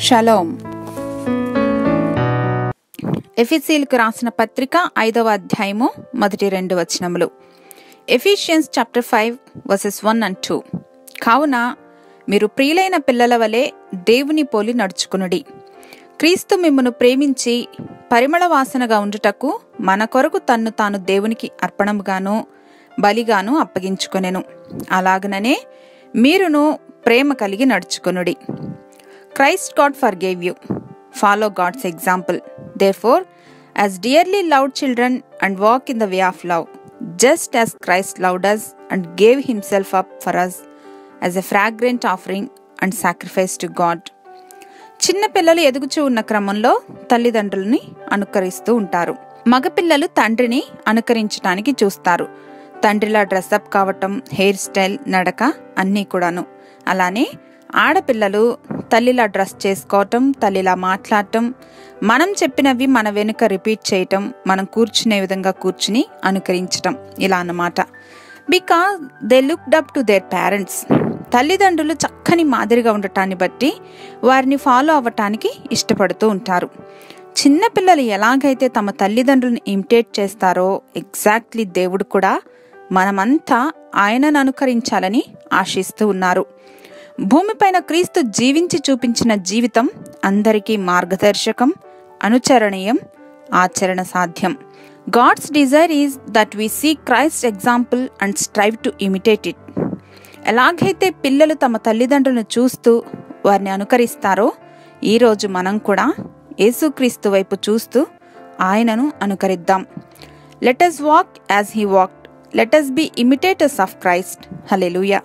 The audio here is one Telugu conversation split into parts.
షలోం. ఎఫెసీయులకు రాసిన పత్రిక 5వ అధ్యాయము మొదటి 2 వచనములు. Ephesians chapter 5 verses 1 and 2. కావున మీరు ప్రియులైన పిల్లల వలె దేవుని పోలి నడుచుకునుడి. క్రీస్తు మిమ్మును ప్రేమించి పరిమళ వాసనగా ఉండుటకు మన కొరకు తన్ను తాను దేవునికి అర్పణముగాను బలిగాను అప్పగించుకొనెను. అలాగననే మీరును ప్రేమ కలిగి నడుచుకొనుడి. Christ God forgave you. Follow God's example. Therefore, as dearly loved children, and walk in the way of love, just as Christ loved us and gave himself up for us as a fragrant offering and sacrifice to God. చిన్న పిల్లలు ఎదుగుచూ ఉన్న క్రమంలో తల్లిదండ్రులని అనుకరిస్తూ ఉంటారు. మగపిల్లలు తండ్రిని అనుకరించడానికి చూస్తారు. తండ్రిలా డ్రెస్అప్ కావటం, హెయిర్ స్టైల్, నడక అన్నీ కూడాను. అలానే ఆడపిల్లలు తల్లిలా డ్రెస్ చేసుకోవటం, తల్లిలా మాట్లాడటం, మనం చెప్పినవి మన వెనుక రిపీట్ చేయటం, మనం కూర్చునే విధంగా కూర్చుని అనుకరించటం, ఇలా అన్నమాట. Because they looked up to their parents. తల్లిదండ్రులు చక్కని మాదిరిగా ఉండటాన్ని బట్టి వారిని ఫాలో అవ్వటానికి ఇష్టపడుతూ ఉంటారు. చిన్నపిల్లలు ఎలాగైతే తమ తల్లిదండ్రులను ఇమిటేట్ చేస్తారో ఎగ్జాక్ట్లీ దేవుడు కూడా మనమంతా ఆయనను అనుకరించాలని ఆశిస్తూ ఉన్నారు. భూమిపైన క్రీస్తు జీవించి చూపించిన జీవితం అందరికీ మార్గదర్శకం, అనుచరణీయం, ఆచరణ సాధ్యం. God's desire is that we see Christ example and strive to imitate it. ఎలాగైతే పిల్లలు తమ తల్లిదండ్రులను చూస్తూ వారిని అనుకరిస్తారో ఈరోజు మనం కూడా యేసుక్రీస్తు వైపు చూస్తూ ఆయనను అనుకరిద్దాం. Let us walk as he walked. Let us be imitators of Christ. హల్లెలూయా.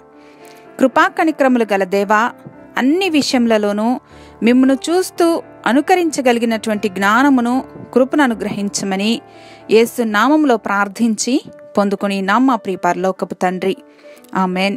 కృపా కనికరములు గల దేవా, అన్ని విషయములలోనూ మిమ్మును చూస్తూ అనుకరించగలిగినటువంటి జ్ఞానమును, కృపను అనుగ్రహించమని యేసు నామములో ప్రార్థించి పొందుకుని మా ప్రియ పరలోకపు తండ్రి. ఆమేన్.